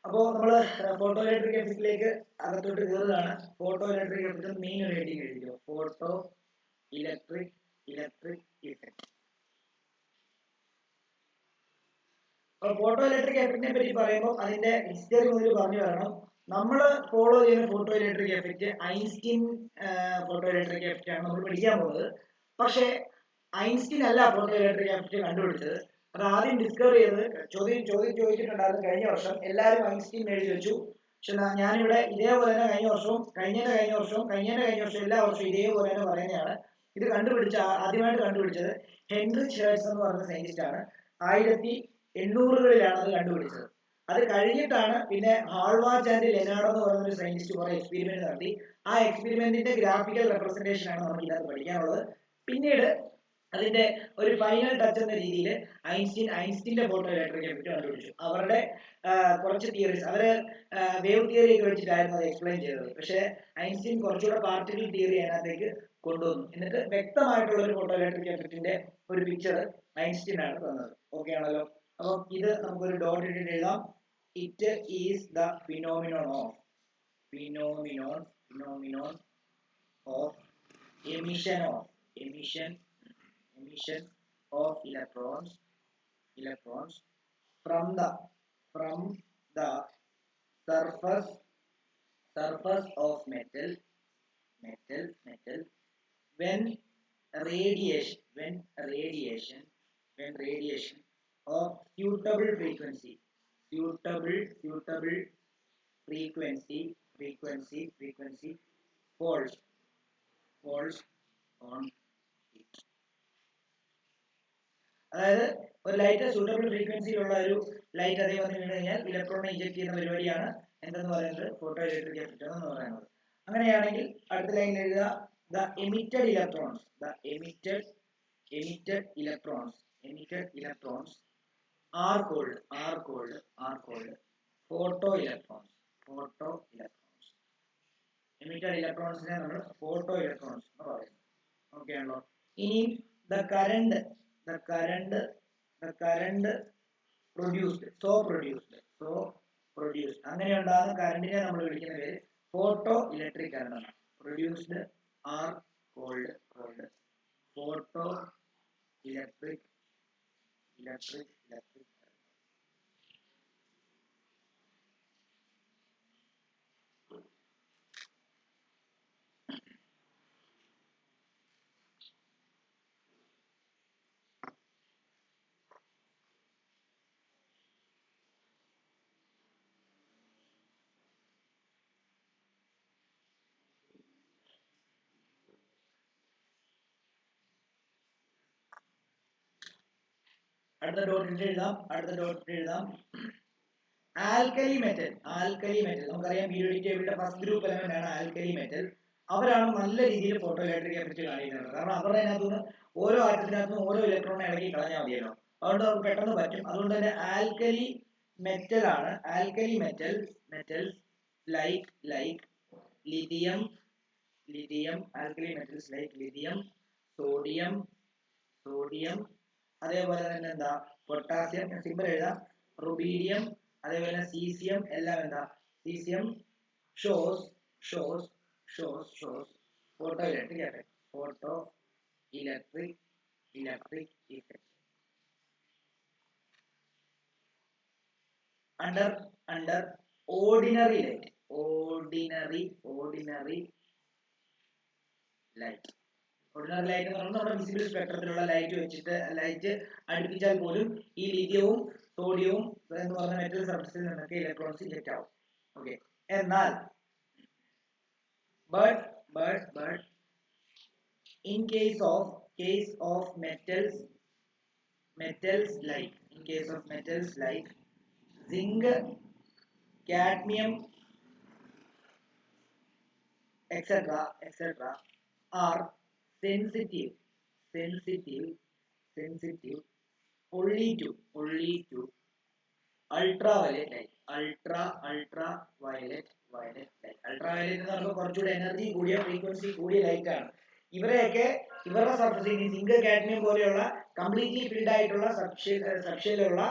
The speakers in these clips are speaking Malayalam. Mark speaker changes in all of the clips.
Speaker 1: അപ്പോൾ നമ്മൾ ഫോട്ടോ ഇലക്ട്രിക് എഫക്റ്റിലേക്ക് അകത്തോട്ട് കയറുകയാണ്. ഫോട്ടോ ഇലക്ട്രിക് എഫക്റ്റ് മെയിൻ ഒരു ഹെഡിങ് എഴുതിയോ, ഫോട്ടോ ഇലക്ട്രിക് ഇഫക്റ്റ്. അപ്പോൾ ഫോട്ടോ ഇലക്ട്രിക് എഫക്റ്റിനെ പറ്റി പറയുമ്പോൾ അതിന്റെ ഹിസ്റ്ററി മുതൽ പറഞ്ഞു വരണം. നമ്മൾ ഫോളോ ചെയ്യുന്ന photo electric effect Einstein photo electric effect ആണ് നമ്മൾ പഠിക്കാൻ പോകുന്നത്. പക്ഷേ ഐൻസ്റ്റീൻ അല്ല ഫോട്ടോ ഇലക്ട്രിക് എഫക്റ്റ് കണ്ടുപിടിച്ചത്. അത് ആദ്യം ഡിസ്കവർ ചെയ്തത് ചോദിച്ചിട്ടുണ്ടായിരുന്നു കഴിഞ്ഞ വർഷം. എല്ലാവരും ഐൻസ്റ്റീൻ എഴുതി വെച്ചു. പക്ഷെ ഞാനിവിടെ ഇതേപോലെ തന്നെ കഴിഞ്ഞ വർഷവും കഴിഞ്ഞ വർഷം എല്ലാ വർഷവും ഇതേപോലെ തന്നെ പറയുന്നതാണ്. ഇത് ആദ്യമായിട്ട് കണ്ടുപിടിച്ചത് ഹെൻറിച്ച് ഹെർട്സ് എന്ന് പറഞ്ഞ സയന്റിസ്റ്റ് ആണ്. 1800കളിലാണ് അത് കണ്ടുപിടിച്ചത്. അത് കഴിഞ്ഞിട്ടാണ് പിന്നെ ഹാൾവാർഡ് ആൻഡ് ലെനാർഡ് എന്ന് പറയുന്ന ഒരു സയന്റിസ്റ്റ് കുറെ എക്സ്പെരിമെന്റ് നടത്തി. ആ എക്സ്പെരിമെന്റിന്റെ ഗ്രാഫിക്കൽ റെപ്രസെന്റേഷൻ ആണ് നമുക്ക് ഇതിനകത്ത് പഠിക്കാനുള്ളത്. പിന്നീട് അതിന്റെ ഒരു ഫൈനൽ ടച്ച് എന്ന രീതിയിൽ ഐൻസ്റ്റീന്റെ ഫോട്ടോ ഇലക്ട്രിക് എഫക്റ്റ് കണ്ടുപിടിച്ചു. അവരുടെ കുറച്ച് തിയറീസ്, അവര് വേവ് തിയറി ഒക്കെ വെച്ചിട്ടായിരുന്നു അത് എക്സ്പ്ലെയിൻ ചെയ്തത്. പക്ഷേ ഐൻസ്റ്റീൻ കുറച്ചുകൂടെ പാർട്ടിക്കിൾ തിയറി അതിനകത്തേക്ക് കൊണ്ടുവന്നു. എന്നിട്ട് വ്യക്തമായിട്ടുള്ള ഒരു ഫോട്ടോ ഇലക്ട്രിക് എഫക്റ്റിന്റെ ഒരു പിക്ചർ ഐൻസ്റ്റീൻ ആണ് തന്നത്. ഓക്കെ ആണല്ലോ. അപ്പം ഇത് നമുക്കൊരു ഡോട്ട് ഇട്ടിട്ട് എഴുതാം. It is the phenomenon of emission of electrons from the surface of metal when radiation of suitable frequency falls on it. അതായത് ഒരു ലൈറ്റ് സൂട്ടബിൾ ഫ്രീക്വൻസിയിലുള്ള ഒരു ലൈറ്റ് അതേ വന്ന് വീണ് കഴിഞ്ഞാൽ ഇലക്ട്രോണിനെ ഇജക്ട് ചെയ്യുന്ന പരിപാടിയാണ് എന്തെന്ന് പറയുന്നത്, ഫോട്ടോ ഇലക്ട്രിക് എഫക്റ്റ് എന്ന് പറയുന്നത്. അങ്ങനെയാണെങ്കിൽ അടുത്ത ലൈനിൽ എഴുതുക, the emitted electrons are called photo electrons. Emitted electrons നമ്മൾ photo electrons എന്ന് പറയുന്നു. ഓക്കെ ആണല്ലോ. ഇനി the current produced അങ്ങനെ ഉണ്ടാകുന്ന കറണ്ടിനെ നമ്മൾ വിളിക്കുന്ന പേര് ഫോട്ടോ ഇലക്ട്രിക് കറണ്ട് ആണ്. Produced are called photo electric അടുത്ത ഡോട്ട് എഴുതാം. ആൽക്കലി മെറ്റൽ നമുക്കറിയാം പീരിയോഡിക് ടേബിളിന്റെ ഫസ്റ്റ് ഗ്രൂപ്പ് എലമെന്റ് ആണ് ആൽക്കലി മെറ്റൽ. അവരാണ് നല്ല രീതിയിൽ ഫോട്ടോ ഇലക്ട്രിക് എഫക്റ്റ് കാണിക്കുന്നത്. കാരണം അവരുടെ അതിനകത്തുനിന്ന് ഓരോ ആറ്റത്തിനകത്തുനിന്ന് ഓരോ ഇലക്ട്രോണെ ഇളക്കി കളഞ്ഞാൽ മതിയല്ലോ. അതുകൊണ്ട് നമുക്ക് പെട്ടെന്ന് പറ്റും. അതുകൊണ്ട് തന്നെ ആൽക്കലി മെറ്റൽ ആണ്. Alkali metals like lithium alkali metals like lithium, sodium അതേപോലെ തന്നെ എന്താ പൊട്ടാസ്യം, സിമ്പിൾ എഴുതാം, റുബീഡിയം അതേപോലെ സീസിയം എല്ലാം എന്താ caesium shows photo electric effect. under ordinary light എന്ന് പറഞ്ഞാൽ നമ്മുടെ വിസിബിൾ സ്പെക്ട്രത്തിലുള്ള ലൈറ്റ് വെച്ചിട്ട് ലൈറ്റ് അടുപ്പിച്ചാൽ പോലും ഈ ലിഥിയവും സോഡിയവും എന്ന് പറഞ്ഞ മെറ്റൽ സർഫസിൽ നിന്നൊക്കെ ഇലക്ട്രോൺസ് ഇജക്ട് ആവും. ഓക്കെ. എന്നാൽ but in case of metals like zinc, cadmium etc are sensitive only to ultraviolet light. ultraviolet എന്ന് പറയുമ്പോൾ കുറച്ചുകൂടി എനർജി കൂടിയ ഫ്രീക്വൻസി കൂടിയ ലൈറ്റ് ആണ്. ഇവരുടെ സർഫസിൽ സിങ്ക് കാഡ്മിയം പോലെയുള്ള കംപ്ലീറ്റ്ലി ഫിൽഡ് ആയിട്ടുള്ള സബ്ഷെയിലുള്ള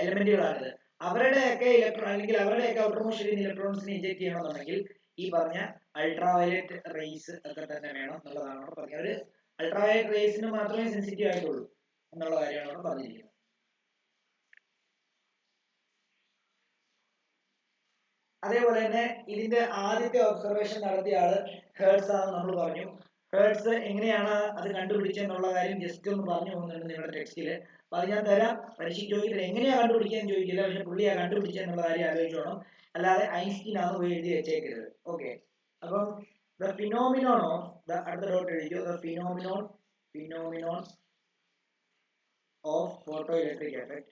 Speaker 1: എലമെന്റുകളാണിത്. അവരുടെയൊക്കെ ഇലക്ട്രോൺ അല്ലെങ്കിൽ അവരുടെയൊക്കെ ഔട്ടർമോസ്റ്റ് ഷെല്ലിൽ ഇലക്ട്രോൺസിനെ ഇഞ്ചെക്ട് ചെയ്യണമെന്നുണ്ടെങ്കിൽ ഈ പറഞ്ഞ അൾട്രാവയലറ്റ് റേസ് ഒക്കെ തന്നെ വേണം എന്നുള്ളതാണ് അവിടെ പറഞ്ഞത്. ഒരു അൾട്രാവയലറ്റ് റേസിന് മാത്രമേ സെൻസിറ്റീവ് ആയിട്ടുള്ളൂ എന്നുള്ള കാര്യമാണ് അവിടെ പറഞ്ഞിരിക്കുന്നത്. അതേപോലെ തന്നെ ഇതിന്റെ ആദ്യത്തെ ഒബ്സർവേഷൻ നടത്തിയ ആള് ഹേർട്സ് ആണെന്ന് നമ്മൾ പറഞ്ഞു. ഹേർട്സ് എങ്ങനെയാണ് അത് കണ്ടുപിടിച്ചെന്നുള്ള കാര്യം ജസ്റ്റ് ഒന്ന് പറഞ്ഞു പോകുന്നുണ്ട് നിങ്ങളുടെ ടെക്സ്റ്റില്. അപ്പൊ അത് ഞാൻ തരാം. പരീക്ഷയ്ക്ക് ചോദിക്കില്ല എങ്ങനെയാ കണ്ടുപിടിക്കാൻ ചോദിക്കില്ല, പക്ഷെ പുള്ളിയാ കണ്ടുപിടിച്ചെന്നുള്ള കാര്യം ആലോചിച്ചോണം. അല്ലാതെ ഐൻസ്റ്റീൻ ആണ് പോയി എഴുതി വെച്ചേക്കരുത്. ഓക്കെ, അപ്പം ദ ഫിനോമിനോൺ ഓഫ് ദ അടുത്ത ഡോട്ട് എഴുതിയോ, the phenomenon of photo electric effect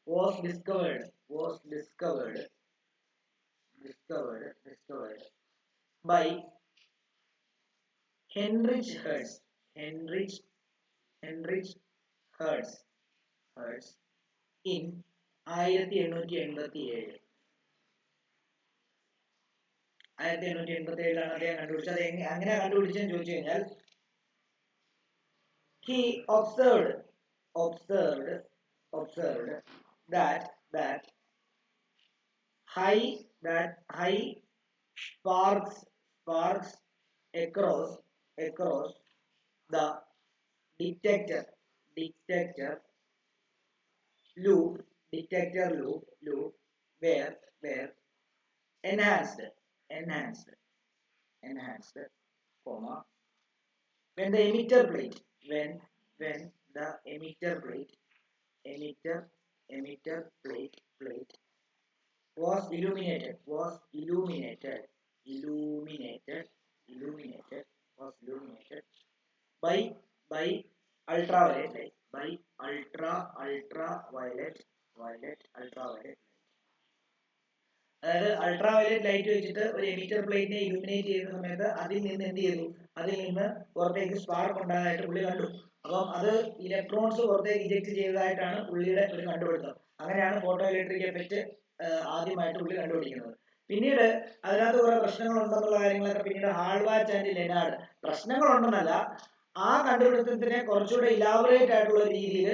Speaker 1: was discovered by Heinrich Hertz in 1887. 1887 അദ്ദേഹം കണ്ടുപിടിച്ചത്. അങ്ങനെ കണ്ടുപിടിച്ചെന്ന് ചോദിച്ചു കഴിഞ്ഞാൽ he observed that high sparks across the detector loop were enhanced, comma, when the emitter plate was illuminated by ultraviolet light, അതായത് അൾട്രാവയലറ്റ് ലൈറ്റ് വെച്ചിട്ട് ഒരു എമിറ്റർ പ്ലേറ്റിനെ ഇലുമിനേറ്റ് ചെയ്യുന്ന സമയത്ത് അതിൽ നിന്ന് എന്ത് ചെയ്തു, അതിൽ നിന്ന് പുറത്തേക്ക് സ്പാർക്ക് ഉണ്ടായതായിട്ട് പുള്ളി കണ്ടു. അപ്പം അത് ഇലക്ട്രോൺസ് പുറത്തേക്ക് ഇജക്ട് ചെയ്തതായിട്ടാണ് പുള്ളിയുടെ ഒരു കണ്ടുപിടുത്തം. അങ്ങനെയാണ് ഫോട്ടോ ഇലക്ട്രിക് എഫക്റ്റ് ആദ്യമായിട്ട് പുള്ളി കണ്ടുപിടിക്കുന്നത്. പിന്നീട് അതിനകത്ത് കുറെ പ്രശ്നങ്ങളുണ്ടെന്നുള്ള കാര്യങ്ങളൊക്കെ പിന്നീട് ഹാൾവാച്ച് ആൻഡ് ലെനാർഡ്, പ്രശ്നങ്ങളുണ്ടെന്നല്ല, ആ കണ്ടുപിടുത്തത്തിനെ കുറച്ചുകൂടെ ഇലാബറേറ്റ് ആയിട്ടുള്ള രീതിയിൽ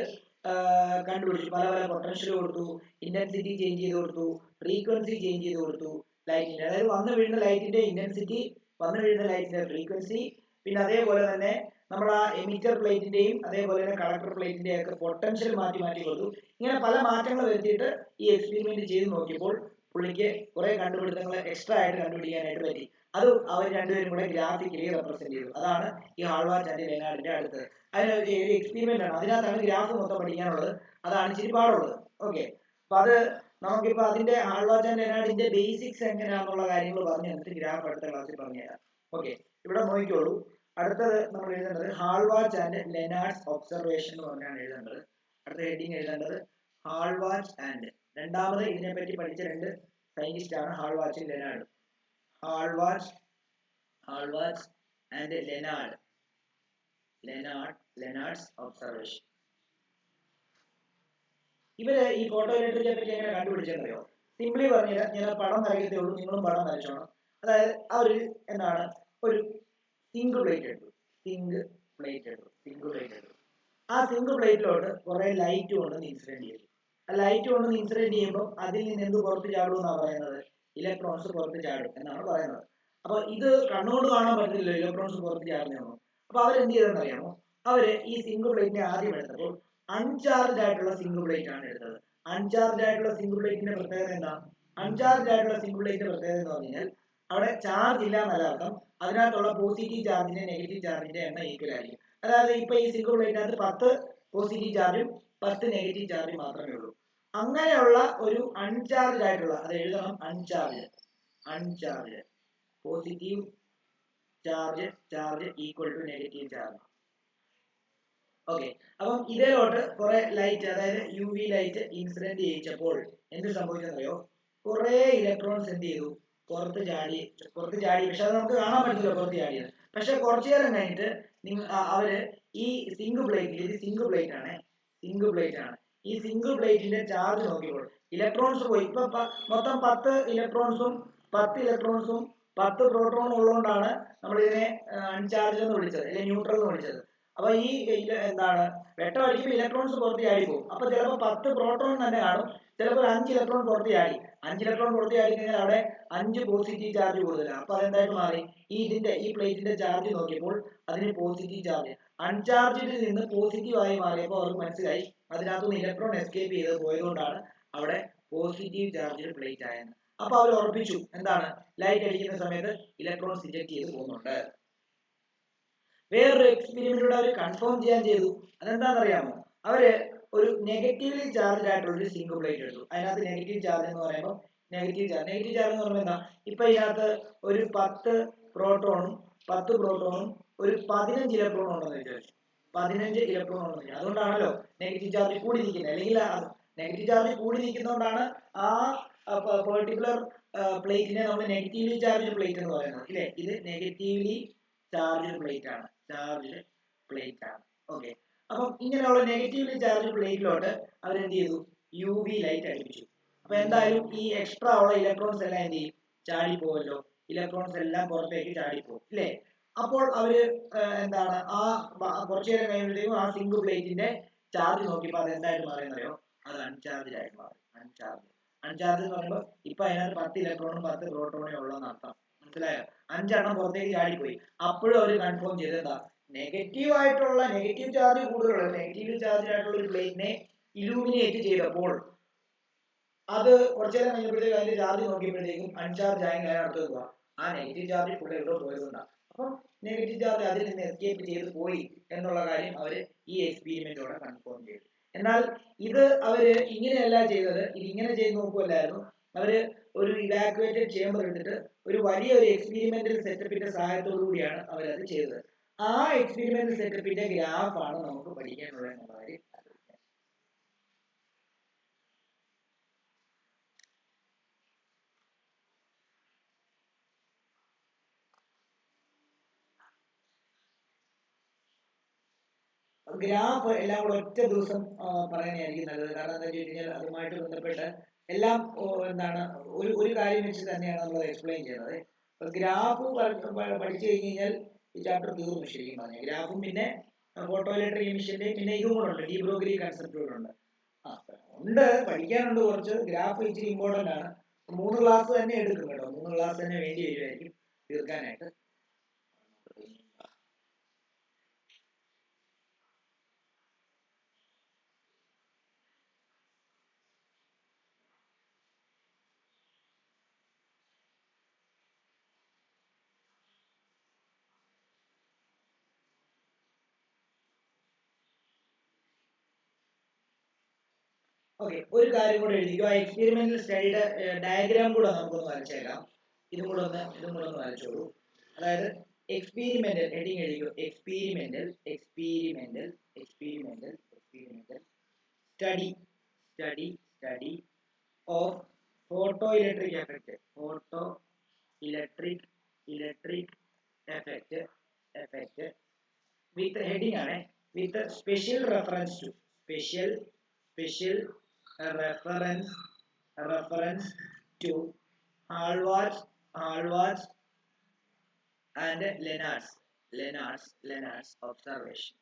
Speaker 1: കണ്ടുപിടിച്ചു. പല പൊട്ടൻഷ്യൽ കൊടുത്തു, ഇന്റൻസിറ്റി ചേഞ്ച് ചെയ്ത് കൊടുത്തു, ഫ്രീക്വൻസി ചേഞ്ച് ചെയ്ത് കൊടുത്തു ലൈറ്റിന്റെ. അതായത് വന്നു വീഴുന്ന ലൈറ്റിന്റെ ഇന്റൻസിറ്റി, വന്നു വീഴുന്ന ലൈറ്റിന്റെ ഫ്രീക്വൻസി, പിന്നെ അതേപോലെ തന്നെ നമ്മൾ ആ എമിറ്റർ പ്ലേറ്റിന്റെയും അതേപോലെ തന്നെ കളക്ടർ പ്ലേറ്റിന്റെയും ഒക്കെ പൊട്ടൻഷ്യൽ മാറ്റി കൊടുത്തു. ഇങ്ങനെ പല മാറ്റങ്ങൾ വരുത്തിയിട്ട് ഈ എക്സ്പെരിമെന്റ് ചെയ്ത് നോക്കിയപ്പോൾ പുള്ളിക്ക് കുറെ കണ്ടുപിടുത്തങ്ങൾ എക്സ്ട്രാ ആയിട്ട് കണ്ടുപിടിക്കാനായിട്ട് പറ്റി. അത് അവർ രണ്ടുപേരും കൂടെ ഗ്രാഫിക്കലി റെപ്രസെന്റ് ചെയ്തു. അതാണ് ഈ ഹാൾവാച്ച് ആൻഡ് ലെനാർഡിന്റെ അടുത്തത്. അതിന് ഒരു എക്സ്പെരിമെന്റ് ആണ്, അതിനകത്താണ് ഗ്രാഫ് മൊത്തം പഠിക്കാനുള്ളത്. അതാണ് ഇച്ചിരി പാടുള്ളത്. ഓക്കെ, അപ്പൊ അത് നമുക്കിപ്പോ അതിന്റെ ഹാൾവാച്ച് ആൻഡ് ലെനാർഡിന്റെ ബേസിക്സ് എങ്ങനെയാണെന്നുള്ള കാര്യങ്ങൾ പറഞ്ഞു തന്നിട്ട് ഗ്രാഫ് അടുത്ത ക്ലാസ്സിൽ പറഞ്ഞുതരാം. ഓക്കെ, ഇവിടെ നോക്കിക്കോളൂ. അടുത്തത് നമ്മൾ എഴുതേണ്ടത് ഹാൾവാച്ച് ആൻഡ് ലെനാർഡ്സ് ഒബ്സർവേഷൻ എന്ന് പറഞ്ഞാണ് എഴുതേണ്ടത്. അടുത്ത ഹെഡിങ് എഴുതേണ്ടത് ഹാൾവാച്ച് ആൻഡ്, രണ്ടാമത് ഇതിനെപ്പറ്റി പഠിച്ച രണ്ട് സയന്റിസ്റ്റ് ആണ് ഹാൾവാച്ചും ലെനാർഡും. ഹാൾവാച്ച് ആൻഡ് ലെനാർഡ്സ് ഒബ്സർവേഷൻ. ഇവര് ഈ ഫോട്ടോ ഇലക്ട്രിക് എഫക്റ്റ് എങ്ങനെ കണ്ടുപിടിച്ചെന്നറിയോ? സിംപ്ലി പറഞ്ഞാൽ ഞാൻ പടം വരയ്ക്കത്തേ ഉള്ളൂ, നിങ്ങളും പടം വരച്ചോണം. അതായത് ആ ഒരു എന്താണ്, ഒരു സിംഗിൾ പ്ലേറ്റ് എടുത്തു. ആ സിംഗിൾ പ്ലേറ്റിലോട്ട് കുറെ ലൈറ്റ് കൊണ്ടുവന്ന് ഇൻസിഡന്റ് ചെയ്തു. ആ ലൈറ്റ് കൊണ്ടുവന്ന് ഇൻസിഡന്റ് ചെയ്യുമ്പോൾ അതിൽ നിന്ന് എന്ത് പുറത്ത് ചാടും എന്നാണ് പറയുന്നത്? ഇലക്ട്രോൺസ് പുറത്ത് ചാടും എന്നാണ് പറയുന്നത്. അപ്പൊ ഇത് കണ്ണുകൊണ്ട് കാണാൻ പറ്റില്ലല്ലോ ഇലക്ട്രോൺസ് പുറത്ത് ചാടുന്നതെന്നോ. അപ്പൊ അവരെന്ത് ചെയ്തെന്ന് അറിയാമോ? അവര് ഈ സിംഗിൾ പ്ലേറ്റിനെ ആദ്യം എടുത്തപ്പോൾ അൺചാർജ് ആയിട്ടുള്ള സിംഗിൾ പ്ലേറ്റ് ആണ് എടുത്തത്. അൺചാർജ് ആയിട്ടുള്ള സിംഗിൾ പ്ലേറ്റിന്റെ പ്രത്യേകത എന്താ? അൺചാർജ് ആയിട്ടുള്ള സിംഗിൾ പ്ലേറ്റിന്റെ പ്രത്യേകത എന്ന് പറഞ്ഞാൽ അവിടെ ചാർജ് ഇല്ല എന്നല്ല അർത്ഥം, അതിനകത്തുള്ള പോസിറ്റീവ് ചാർജിന്റെ നെഗറ്റീവ് ചാർജിന്റെ എണ്ണം ഈക്വൽ ആയിരിക്കും. അതായത് ഇപ്പൊ ഈ സിംഗിൾ പ്ലേറ്റിനകത്ത് 10 പോസിറ്റീവ് ചാർജും 10 നെഗറ്റീവ് ചാർജും മാത്രമേ ഉള്ളൂ. അങ്ങനെയുള്ള ഒരു അൺചാർജ് ആയിട്ടുള്ള, അത് എഴുതണം, uncharged positive charge equal to negative charge. Okay, അപ്പം ഇതിലോട്ട് കുറെ ലൈറ്റ്, അതായത് യു വി ലൈറ്റ് ഇൻസിഡന്റ് ചെയ്യിച്ചപ്പോൾ എന്ത് സംഭവിച്ചെന്നറിയോ? കുറെ ഇലക്ട്രോൺസ് എന്ത് ചെയ്തു? പുറത്ത് ചാടി. പക്ഷെ അത് നമുക്ക് കാണാൻ പറ്റില്ല പുറത്ത് ചാടിയത്. പക്ഷെ കുറച്ചു നേരം കഴിഞ്ഞിട്ട് അവര് ഈ സിംഗിൾ പ്ലേറ്റിൽ, ഇത് സിംഗിൾ പ്ലേറ്റ് ആണ്, ഈ സിംഗിൾ പ്ലേറ്റിന്റെ ചാർജ് നോക്കിയപ്പോൾ ഇലക്ട്രോൺസ് പോയി. ഇപ്പൊ മൊത്തം 10 ഇലക്ട്രോൺസും 10 പ്രോട്ടോണും ഉള്ളതുകൊണ്ടാണ് നമ്മൾ ഇതിനെ അൺചാർജ് എന്ന് വിളിച്ചത്, അല്ലെങ്കിൽ ന്യൂട്രൽ എന്ന് വിളിച്ചത്. അപ്പൊ ഈ എന്താണ് വെട്ടം അടിക്കുമ്പോൾ ഇലക്ട്രോൺസ് പുറത്ത് ചാടി പോകും. അപ്പൊ ചിലപ്പോൾ 10 പ്രോട്ടോൺ തന്നെ കാണും, ചിലപ്പോൾ 5 ഇലക്ട്രോൺ പുറത്ത് ചാടി. 5 ഇലക്ട്രോൺ പുറത്ത് ചാടി കഴിഞ്ഞാൽ അവിടെ 5 പോസിറ്റീവ് ചാർജ് കൂടുതലാണ്. അപ്പൊ അതെന്തായിട്ട് മാറി? ഈ പ്ലേറ്റിന്റെ ചാർജ് നോക്കിയപ്പോൾ അതിന് പോസിറ്റീവ് ചാർജ്, അൺചാർജിൽ നിന്ന് പോസിറ്റീവ് ആയി മാറിയപ്പോൾ അവർക്ക് മനസ്സിലായി അതിനകത്തുനിന്ന് ഇലക്ട്രോൺ എസ്കേപ്പ് ചെയ്ത് പോയതുകൊണ്ടാണ് അവിടെ പോസിറ്റീവ് ചാർജ് പ്ലേറ്റ് ആയത്. അപ്പൊ അവർ ഉറപ്പിച്ചു എന്താണ്, ലൈറ്റ് അടിക്കുന്ന സമയത്ത് ഇലക്ട്രോൺസ് ഇജക്ട് ചെയ്ത് പോകുന്നുണ്ട്. വേറൊരു എക്സ്പെരിമെന്റിലൂടെ അവർ കൺഫേം ചെയ്യാൻ ചെയ്തു. അതെന്താണെന്നറിയാമോ? അവര് ഒരു നെഗറ്റീവ്ലി ചാർജ് ആയിട്ടുള്ള ഒരു സിംഗിൾ പ്ലേറ്റ് എടുത്തു. അതിനകത്ത് നെഗറ്റീവ് ചാർജ് എന്ന് പറയുമ്പോൾ നെഗറ്റീവ് ചാർജ് എന്ന് പറയുമ്പോൾ എന്താ, ഇപ്പൊ ഇതിനകത്ത് ഒരു 10 പ്രോട്ടോണും ഒരു 15 ഇലക്ട്രോണും ഉണ്ടെന്ന് വിചാരിച്ചു. 15 ഇലക്ട്രോൺ ഉണ്ടെന്ന് വിചാരിച്ചു. അതുകൊണ്ടാണല്ലോ നെഗറ്റീവ് ചാർജ് കൂടി നിൽക്കുന്നത്. അല്ലെങ്കിൽ നെഗറ്റീവ് ചാർജ് കൂടി നിൽക്കുന്നതുകൊണ്ടാണ് ആ പെർട്ടിക്കുലർ പ്ലേറ്റിനെ നമ്മൾ നെഗറ്റീവ്ലി ചാർജ് പ്ലേറ്റ് എന്ന് പറയുന്നത്, ഇല്ലേ? ഇത് നെഗറ്റീവ്ലി ചാർജ് പ്ലേറ്റ് ആണ്. ഓക്കെ. അപ്പം ഇങ്ങനെയുള്ള നെഗറ്റീവ്ലി ചാർജ് പ്ലേറ്റിലോട്ട് അവരെന്ത് ചെയ്തു? യു വി ലൈറ്റ് അടിപ്പിച്ചു. അപ്പൊ എന്തായാലും ഈ എക്സ്ട്രാ ഉള്ള ഇലക്ട്രോൺസ് എല്ലാം എന്ത് ചെയ്യും? ചാടിപ്പോവല്ലോ. ഇലക്ട്രോൺസ് എല്ലാം പുറത്തേക്ക് ചാടിപ്പോവും, ഇല്ലേ? അപ്പോൾ അവര് എന്താണ്, കുറച്ചു നേരം കഴിയുമ്പോഴത്തേക്കും ആ സിംഗിൾ പ്ലേറ്റിന്റെ ചാർജ് നോക്കിയപ്പോൾ അത് എന്തായിട്ട് മാറിയെന്നറിയോ? അത് അൺചാർജ് ആയിട്ട് മാറി. അൺചാർജ് എന്ന് പറയുമ്പോൾ ഇപ്പൊ അതിനകത്ത് 10 ഇലക്ട്രോണും 10 പ്രോട്ടോണും ഉള്ളതെന്ന് അർത്ഥം. മനസ്സിലായോ? 5 എണ്ണം പുറത്തേക്ക് ചാടിപ്പോയി. അപ്പോഴും അവർ കൺഫേം ചെയ്ത് എന്താ, നെഗറ്റീവ് ചാർജ് കൂടുതലുള്ള നെഗറ്റീവ് ചാർജ് ആയിട്ടുള്ള ഒരു പ്ലേറ്റിനെ ഇലൂമിനേറ്റ് ചെയ്തപ്പോൾ അത് കുറച്ചു നേരം കഴിഞ്ഞപ്പോഴത്തേക്കും അതിന്റെ ചാർജ് നോക്കിയപ്പോഴത്തേക്കും അൺചാർജ് ആയി. അർത്ഥം ആ നെഗറ്റീവ് ചാർജ് ഫുൾ എവിടെ പോയതുകൊണ്ടാണ്. അപ്പം നെഗറ്റീവ് ചാർജ് അതിൽ നിന്ന് എസ്കേപ്പ് ചെയ്ത് പോയി എന്നുള്ള കാര്യം അവർ ഈ എക്സ്പെരിമെന്റോടെ കൺഫേം ചെയ്തു. എന്നാൽ ഇത് അവര് ഇങ്ങനെയല്ല ചെയ്തത്. ഇത് ഇങ്ങനെ ചെയ്ത് നോക്കുമല്ലായിരുന്നു. അവര് ഒരു ഇവാക്യുവേറ്റഡ് ചേംബർ എടുത്തിട്ട് ഒരു വലിയ ഒരു എക്സ്പെരിമെന്റൽ സെറ്റപ്പിന്റെ സഹായത്തോടു കൂടിയാണ് അവരത് ചെയ്തത്. ആ എക്സ്പെരിമെന്റൽ സെറ്റപ്പിന്റെ ഗ്രാഫാണ് നമുക്ക് പഠിക്കാനുള്ളത് എന്നുള്ള കാര്യം. ഗ്രാഫ് എല്ലാം കൂടെ ഒറ്റ ദിവസം പറയുന്നതായിരിക്കും നല്ലത്. കാരണം എന്താ വെച്ച് കഴിഞ്ഞാൽ അതുമായിട്ട് ബന്ധപ്പെട്ട് എല്ലാം എന്താണ് ഒരു കാര്യം വെച്ച് തന്നെയാണ് നമ്മൾ എക്സ്പ്ലെയിൻ ചെയ്യുന്നത്. ഗ്രാഫ് പഠിച്ചു കഴിഞ്ഞ് കഴിഞ്ഞാൽ ഈ ചാപ്റ്റർ തീർന്നു ശരിക്കും പറഞ്ഞാൽ. ഗ്രാഫും പിന്നെ ഫോട്ടോ ഇലക്ട്രിക് എമിഷന്റെ പിന്നെ ഇതും കൂടെ ഉണ്ട്, ഡി ബ്രോഗ്ലി കൺസെപ്റ്റ് കൂടെ ഉണ്ട്. ഉണ്ട്, പഠിക്കാനുണ്ട് കുറച്ച്. ഗ്രാഫ് ഇച്ചിരി ഇമ്പോർട്ടന്റ് ആണ്. 3 ക്ലാസ് തന്നെ എടുക്കും കേട്ടോ. 3 ക്ലാസ് തന്നെ വേണ്ടി വരുമായിരിക്കും തീർക്കാനായിട്ട്. ഓക്കെ, ഒരു കാര്യം കൂടെ എഴുതിക്കോ. ആ എക്സ്പെരിമെന്റൽ സ്റ്റഡിയുടെ ഡയഗ്രാം കൂടെ നമുക്കൊന്ന് വരച്ചേക്കാം. ഇതും കൂടെ ഒന്ന് വരച്ചോളൂ. അതായത് എക്സ്പെരിമെന്റൽ ഹെഡിങ് എഴുതിക്കോ. Experimental study of photo electric effect with heading ആണ്, with special reference to Hallwachs and Lenard's observation.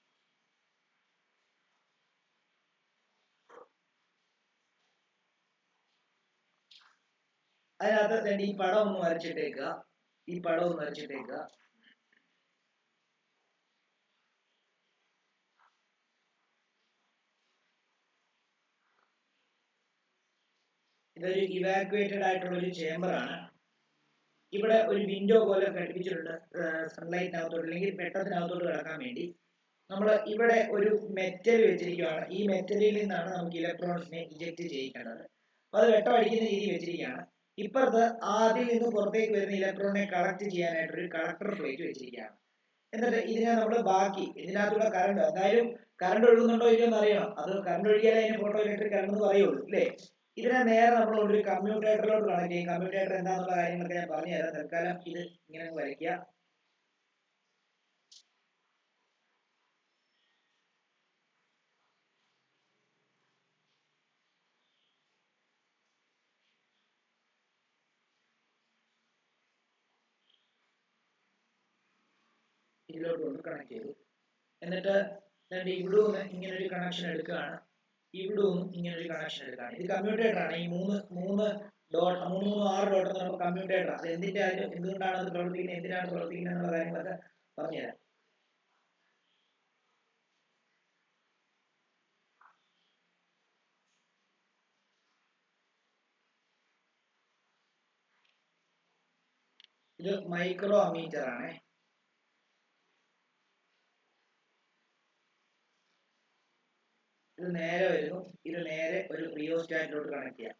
Speaker 1: അതിനകത്ത് ഈ പടം ഒന്ന് വരച്ചിട്ടേക്കുക. ഇതൊരു ഇവാക്യുവേറ്റഡ് ആയിട്ടുള്ള ഒരു ചേംബർ ആണ്. ഇവിടെ ഒരു വിൻഡോ പോലെ ഘടിപ്പിച്ചിട്ടുണ്ട് സൺലൈറ്റിനകത്തോട്ട് അല്ലെങ്കിൽ വെട്ടത്തിനകത്തോട്ട് കിടക്കാൻ വേണ്ടി. നമ്മൾ ഇവിടെ ഒരു മെറ്റൽ വെച്ചിരിക്കുകയാണ്. ഈ മെറ്റലിൽ നിന്നാണ് നമുക്ക് ഇലക്ട്രോൺസിനെ ഇജക്ട് ചെയ്യിക്കേണ്ടത്. അപ്പൊ അത് വെട്ടം അടിക്കുന്ന രീതി വെച്ചിരിക്കുകയാണ്. ഇപ്പുറത്ത് അതിൽ നിന്ന് പുറത്തേക്ക് വരുന്ന ഇലക്ട്രോണിനെ കളക്ട് ചെയ്യാനായിട്ട് ഒരു കളക്ടർ പ്ലേറ്റ് വെച്ചിരിക്കുകയാണ്. എന്നിട്ട് ഇതിനെ നമ്മൾ ഇതിനകത്തുള്ള കറണ്ട്, എന്തായാലും കറണ്ട് ഒഴുകുന്നുണ്ടോ ഇല്ലയോ എന്ന് അറിയണം. അത് കറണ്ട് ഒഴുകിയാലേ അതിന് ഫോട്ടോ ഇലക്ട്രിക് കറണ്ട് എന്ന് പറയുള്ളൂ, അല്ലേ? ഇതിനെ നേരെ നമ്മൾ ഒരു കമ്മ്യൂട്ടേറ്ററിലോട്ട് കണക്ട് ചെയ്യും. കമ്മ്യൂട്ടേറ്റർ എന്താണെന്നുള്ള കാര്യങ്ങളൊക്കെ ഞാൻ പറഞ്ഞു തരാം. തൽക്കാലം ഇത് ഇങ്ങനെ വരയ്ക്കുക. ഇതിലോട്ട് ഒന്ന് കണക്ട് ചെയ്തു. എന്നിട്ട് ഇവിടെ ഇങ്ങനെ ഒരു കണക്ഷൻ എടുക്കുകയാണ്, ഇവിടെ ഇങ്ങനെ ഒരു കണക്ഷൻ എടുക്കുകയാണ്. ഇത് കമ്മ്യൂട്ടേറ്റർ ആണ്. ഈ മൂന്ന് ഡോട്ട് 6 ഡോട്ട് എന്ന് പറയുമ്പോൾ കമ്മ്യൂട്ടേറ്റർ. അത് എന്തുകൊണ്ടാണ് അത് പ്രവർത്തിക്കുന്നത്, എന്തിനാണ് പ്രവർത്തിക്കുന്നത് എന്നുള്ള കാര്യങ്ങളൊക്കെ പറഞ്ഞുതരാം. ഇത് മൈക്രോ അമ്മീറ്റർ ആണ്. ഇത് നേരെ വരുന്നു, ഇത് നേരെ ഒരു റിയോസ്റ്റാറ്റിലോട്ട് കണക്ട് ചെയ്യാം.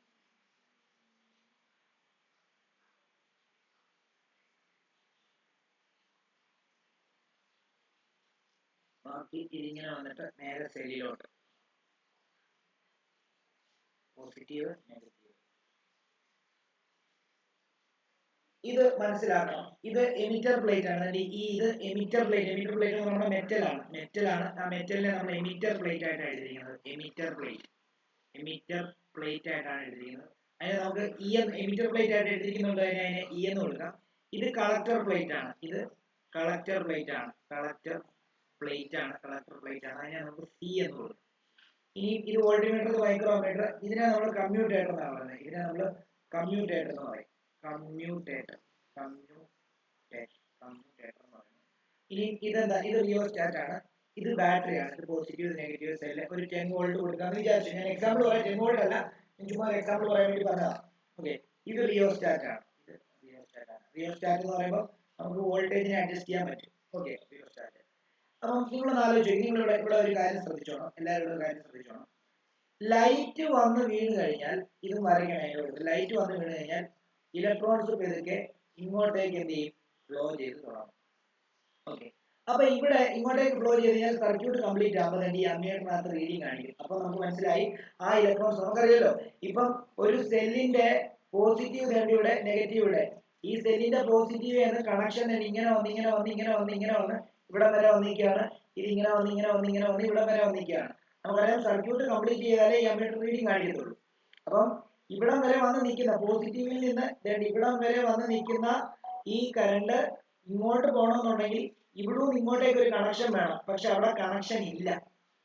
Speaker 1: ബാക്കി ഇതിങ്ങനെ വന്നിട്ട് നേരെ സെല്ലിലോട്ട് പോസിറ്റീവ് നെഗറ്റീവ്. ഇത് മനസ്സിലാക്കണം. ഇത് എമിറ്റർ പ്ലേറ്റ് ആണ്. ഇത് എമിറ്റർ പ്ലേറ്റ് നമ്മുടെ മെറ്റലാണ്. ആ മെറ്റലിനെ നമ്മൾ എമിറ്റർ പ്ലേറ്റ് ആയിട്ടാണ് എഴുതിയിരിക്കുന്നത്. എമിറ്റർ പ്ലേറ്റ് ആയിട്ടാണ് എഴുതിയിരിക്കുന്നത്. അതിനെ നമുക്ക് എമിറ്റർ പ്ലേറ്റ് ആയിട്ട് എഴുതിയിരിക്കുന്നുണ്ട്, അതിനെ ഇ എന്ന് കൊടുക്കാം. ഇത് കളക്ടർ പ്ലേറ്റ് ആണ്. കളക്ടർ പ്ലേറ്റ് ആണ്. അതിനെ നമുക്ക് സി എന്ന് കൊടുക്കാം. ഇനി ഇത് വോൾട്ട്മീറ്റർ, മൈക്രോമീറ്റർ. ഇതിനെ നമ്മൾ കമ്മ്യൂട്ടേറ്റർ എന്നാണ് പറയുന്നത്. കമ്മ്യൂട്ടേറ്റർ എന്ന് പറയും. ഇനി ഇതെന്താ? ഇത് റിയോസ്റ്റാറ്റ് ആണ്. ഇത് ബാറ്ററി ആണ്. ഇത് പോസിറ്റീവ് നെഗറ്റീവ് സെല്ല്. ഒരു 10 വോൾട്ട് കൊടുക്കാന്ന് വിചാരിച്ചു. ഞാൻ എക്സാമ്പിൾ പറയാം. 10 വോൾട്ട് അല്ല, ചുമ്മാ എക്സാമ്പിൾ പറയാൻ വേണ്ടി പറഞ്ഞതാണ്. ഓക്കെ, ഇത് റിയോസ്റ്റാറ്റ് ആണ്. റിയോസ്റ്റാറ്റ് എന്ന് പറയുമ്പോൾ നമുക്ക് വോൾട്ടേജിനെ അഡ്ജസ്റ്റ് ചെയ്യാൻ പറ്റും. Okay, rheostat. അപ്പം നിങ്ങളൊന്ന് ആലോചിച്ചു, നിങ്ങളിവിടെ ഒരു കാര്യം ശ്രദ്ധിച്ചോണം, എല്ലാവരും ഒരു കാര്യം ശ്രദ്ധിച്ചോണം. ലൈറ്റ് വന്ന് വീണ് കഴിഞ്ഞാൽ ഇത് വരയ്ക്കണം. ലൈറ്റ് വന്ന് വീണ് കഴിഞ്ഞാൽ ഇലക്ട്രോൺസ് പെരുക്കെ ഇങ്ങോട്ടേക്ക് എന്ത് ചെയ്യും? ഫ്ലോ ചെയ്ത് തുടങ്ങും. ഓക്കെ, അപ്പൊ ഇവിടെ ഇങ്ങോട്ടേക്ക് ഫ്ലോ ചെയ്ത് കഴിഞ്ഞാൽ സർക്യൂട്ട് കംപ്ലീറ്റ് ആകുമ്പോൾ ഈ അമ്മീറ്ററിനകത്ത് റീഡിംഗ് കാണിക്കും. അപ്പൊ നമുക്ക് മനസ്സിലായി ആ ഇലക്ട്രോൺസ്, നമുക്കറിയാലോ ഇപ്പം ഒരു സെല്ലിന്റെ പോസിറ്റീവ് ഇവിടെ നെഗറ്റീവ് ഇവിടെ. ഈ സെല്ലിന്റെ പോസിറ്റീവ് എന്ന കണക്ഷൻ ഇങ്ങനെ വന്ന് ഇവിടെ വരെ വന്നിരിക്കുകയാണ്. ഇത് ഇങ്ങനെ വന്ന് ഇവിടെ വരെ വന്നിരിക്കുകയാണ്. നമുക്കറിയാം സർക്യൂട്ട് കംപ്ലീറ്റ് ചെയ്താലേ ഈ അമ്മീറ്റർ റീഡിംഗ് കാണിക്കത്തുള്ളൂ. അപ്പം ഇവിടം വരെ വന്ന് നിൽക്കുന്ന പോസിറ്റീവിൽ നിന്ന് ഇവിടം വരെ വന്ന് നിൽക്കുന്ന ഈ കറണ്ട് ഇങ്ങോട്ട് പോകണമെന്നുണ്ടെങ്കിൽ ഇവിടും ഇങ്ങോട്ടേക്ക് ഒരു കണക്ഷൻ വേണം. പക്ഷെ അവിടെ കണക്ഷൻ ഇല്ല.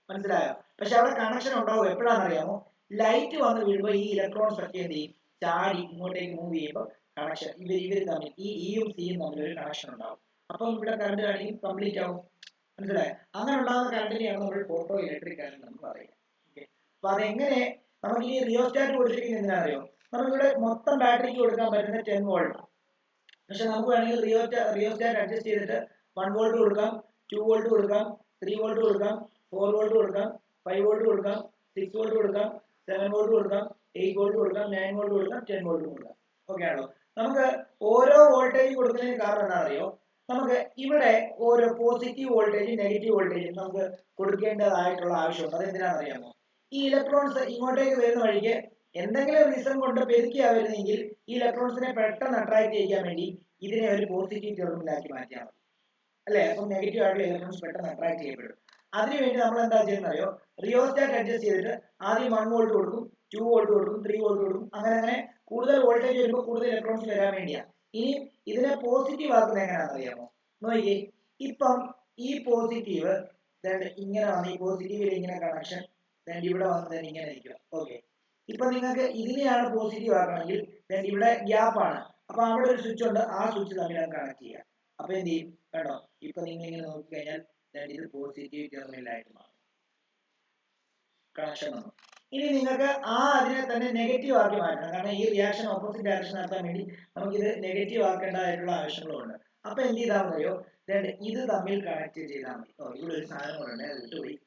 Speaker 1: മനസ്സിലായോ? പക്ഷെ അവിടെ കണക്ഷൻ ഉണ്ടാവും. എപ്പോഴാണെന്നറിയാമോ? ലൈറ്റ് വന്ന് വീഴുമ്പോൾ ഈ ഇലക്ട്രോൺസ് ഒക്കെ എന്ത് ചെയ്യും? ചാടി ഇങ്ങോട്ടേക്ക് മൂവ് ചെയ്യുമ്പോൾ കണക്ഷൻ ഇവർ തമ്മിൽ ഇയും സിയും തമ്മിൽ ഒരു കണക്ഷൻ ഉണ്ടാവും. അപ്പം ഇവിടെ കറണ്ട് കാണിക്കും, കംപ്ലീറ്റ് ആവും. മനസ്സിലായോ? അങ്ങനെ ഉണ്ടാകുന്ന കറണ്ടിനെയാണ് നമ്മൾ ഫോട്ടോ ഇലക്ട്രിക് കറണ്ട് എന്ന് പറയുന്നത്. ഓക്കെ, അപ്പൊ അതെങ്ങനെ നമുക്ക് ഈ റിയോസ്റ്റാറ്റ് കൊടുത്തിരിക്കുന്നത് എന്തിനാണെന്നറിയോ? നമുക്കിവിടെ മൊത്തം ബാറ്ററിക്ക് കൊടുക്കാൻ പറ്റുന്ന 10 വോൾട്ട്. പക്ഷെ നമുക്ക് വേണമെങ്കിൽ റിയോസ്റ്റാറ്റ് അഡ്ജസ്റ്റ് ചെയ്തിട്ട് 1 വോൾട്ട് കൊടുക്കാം, 2 വോൾട്ട് കൊടുക്കാം, 3 വോൾട്ട് കൊടുക്കാം, 4 വോൾട്ട് കൊടുക്കാം, 5 വോൾട്ട് കൊടുക്കാം, 6 വോൾട്ട് കൊടുക്കാം, 7 വോൾട്ട് കൊടുക്കാം, 8 വോൾട്ട് കൊടുക്കാം, 9 വോൾട്ട് കൊടുക്കാം, 10 വോൾട്ട് കൊടുക്കാം. ഓക്കെ ആണോ? നമുക്ക് ഓരോ വോൾട്ടേജ് കൊടുക്കുന്നതിന് കാരണം എന്താണെന്നറിയോ? നമുക്ക് ഇവിടെ ഓരോ പോസിറ്റീവ് വോൾട്ടേജും നെഗറ്റീവ് വോൾട്ടേജും നമുക്ക് കൊടുക്കേണ്ടതായിട്ടുള്ള ആവശ്യമുണ്ട്. അതെന്തിനാണെന്നറിയാമോ? ഈ ഇലക്ട്രോൺസ് ഇങ്ങോട്ടേക്ക് വരുന്ന വഴിക്ക് എന്തെങ്കിലും റീസൺ കൊണ്ട് പെരുക്കിയാ വരുന്നെങ്കിൽ ഈ ഇലക്ട്രോൺസിനെ പെട്ടെന്ന് അട്രാക്ട് ചെയ്യാൻ വേണ്ടി ഇതിനെ ഒരു പോസിറ്റീവ് ടെർമിനലാക്കി മാറ്റിയാൽ മതി, അല്ലെ? അപ്പം നെഗറ്റീവ് ആയിട്ടുള്ള ഇലക്ട്രോൺസ് പെട്ടെന്ന് അട്രാക്ട് ചെയ്യപ്പെടും. അതിനുവേണ്ടി നമ്മൾ എന്താ ചെയ്യുന്നറിയോ? റിയോസ്റ്റാറ്റ് അഡ്ജസ്റ്റ് ചെയ്തിട്ട് ആദ്യം 1 വോൾട്ട് കൊടുക്കും, 2 വോൾട്ട് കൊടുക്കും, 3 വോൾട്ട് കൊടുക്കും. അങ്ങനെ കൂടുതൽ വോൾട്ടേജ് വരുമ്പോൾ കൂടുതൽ ഇലക്ട്രോൺസ് വരാൻ വേണ്ടിയാ. ഇനി ഇതിനെ പോസിറ്റീവ് ആക്കുന്നത് എങ്ങനെയാണെന്നറിയാമോ? നോക്കിയേ, ഇപ്പം ഈ പോസിറ്റീവ് ഇങ്ങനെ വന്ന് ഈ പോസിറ്റീവിൽ ഇങ്ങനെ കണക്ഷൻ ഇവിടെ വന്ന് ഇങ്ങനെ ഇരിക്കുക. ഓക്കെ, ഇപ്പൊ നിങ്ങൾക്ക് ഇതിനെയാണ് പോസിറ്റീവ് ആക്കണമെങ്കിൽ ഇവിടെ ഗ്യാപ്പ് ആണ്. അപ്പൊ അവിടെ ഒരു സ്വിച്ച് ഉണ്ട്, ആ സ്വിച്ച് തമ്മിലാണ് കണക്ട് ചെയ്യുക. അപ്പൊ എന്ത് ചെയ്യും? കണ്ടോ, ഇപ്പൊ നിങ്ങൾ ഇങ്ങനെ നോക്കിക്കഴിഞ്ഞാൽ ഇത് പോസിറ്റീവ് ടെർമിനലായിട്ട് മാറും, കണക്ഷൻ വന്നു. ഇനി നിങ്ങൾക്ക് അതിനെ തന്നെ നെഗറ്റീവ് ആക്കി മാറ്റണം. കാരണം ഈ റിയാക്ഷൻ ഓപ്പോസിറ്റ് ഡയറക്ഷൻ നടത്താൻ വേണ്ടി നമുക്ക് ഇത് നെഗറ്റീവ് ആക്കേണ്ടതായിട്ടുള്ള ആവശ്യങ്ങളുണ്ട്. അപ്പൊ എന്ത് ചെയ്താൽ മതിയോ? ഇത് തമ്മിൽ കണക്ട് ചെയ്താൽ മതി. ഇവിടെ ഒരു സാധനം കൂടെ ഉണ്ട്, അത് വിട്ടുപോയി.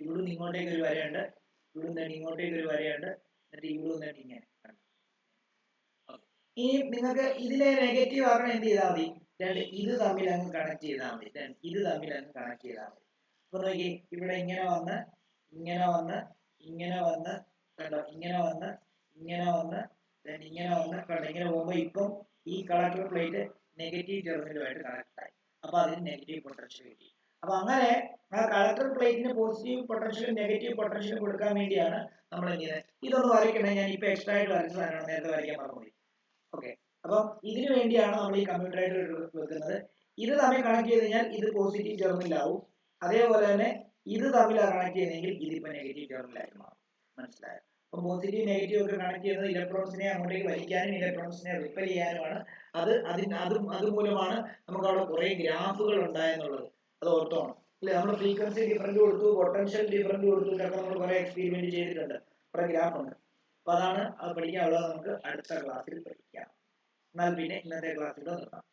Speaker 1: ഇവിടുന്ന് ഇങ്ങോട്ടേക്ക് ഒരു വരയുണ്ട്, ഇവിടുന്ന് ഇങ്ങോട്ടേക്ക് ഒരു വരയുണ്ട്, എന്നിട്ട് ഇവിടുന്ന് ഇങ്ങനെ. ഇനി നിങ്ങൾക്ക് ഇതിനെ നെഗറ്റീവ് ആക്കണം, എന്ത് ചെയ്താൽ മതി? ഇത് തമ്മിൽ അങ്ങ് കണക്ട് ചെയ്താൽ മതി. അപ്പൊ നോക്കി, ഇവിടെ ഇങ്ങനെ വന്ന് കണ്ടോ, ഇങ്ങനെ വന്ന് കണ്ടോ, ഇങ്ങനെ പോകുമ്പോ ഇപ്പം ഈ കളക്ടർ പ്ലേറ്റ് നെഗറ്റീവ് ടെർമിനലുമായിട്ട് കണക്ട് ആയി. അപ്പൊ അതിന് നെഗറ്റീവ് പൊട്ടൻഷ്യൽ കിട്ടി. അപ്പൊ അങ്ങനെ ആ കളക്ടർ പ്ലേറ്റിന് പോസിറ്റീവ് പൊട്ടൻഷ്യലും നെഗറ്റീവ് പൊട്ടൻഷ്യലും കൊടുക്കാൻ വേണ്ടിയാണ് നമ്മൾ എന്ത് ചെയ്യുന്നത്. ഇതൊന്ന് വരയ്ക്കണേ, ഞാൻ ഇപ്പൊ എക്സ്ട്രാ ആയിട്ട് വരച്ചതാണ്, നേരത്തെ വരയ്ക്കാൻ മറന്നുപോയി. ഓക്കെ, അപ്പം ഇതിനു വേണ്ടിയാണ് നമ്മൾ ഈ കമ്മ്യൂട്ടറായിട്ട് വെക്കുന്നത്. ഇത് തമ്മിൽ കണക്ട് ചെയ്ത് കഴിഞ്ഞാൽ ഇത് പോസിറ്റീവ് ടെർമിനലാവും, അതേപോലെ തന്നെ ഇത് തമ്മിലാണ് കണക്ട് ചെയ്യുന്നതെങ്കിൽ ഇതിപ്പോ നെഗറ്റീവ് ടെർമിനലായി മാറും. മനസ്സിലായോ? അപ്പൊ പോസിറ്റീവ് നെഗറ്റീവ് ഒക്കെ കണക്ട് ചെയ്യുന്നത് ഇലക്ട്രോൺസിനെ അങ്ങോട്ടേക്ക് വലിക്കാനും ഇലക്ട്രോൺസിനെ റിപ്പൽ ചെയ്യാനുമാണ്. അതുമൂലമാണ് നമുക്ക് അവിടെ കുറെ ഗ്രാഫുകൾ ഉണ്ടായെന്നുള്ളത്. അത് ഓർത്തോണം അല്ലെ? നമ്മൾ ഫ്രീക്വൻസി ഡിഫറൻറ്റ് കൊടുത്തു, പൊട്ടൻഷ്യൽ ഡിഫറൻറ്റ് കൊടുത്തു, ഇതൊക്കെ നമ്മൾ കുറെ എക്സ്പെരിമെന്റ് ചെയ്തിട്ടുണ്ട്. കുറെ ഗ്രാഫ് ഉണ്ട്. അപ്പൊ അതാണ് അത് പഠിക്കാനുള്ളത്. നമുക്ക് അടുത്ത ക്ലാസ്സിൽ പഠിക്കാം. എന്നാൽ പിന്നെ ഇന്നത്തെ ക്ലാസ്സിൽ നിർത്താം.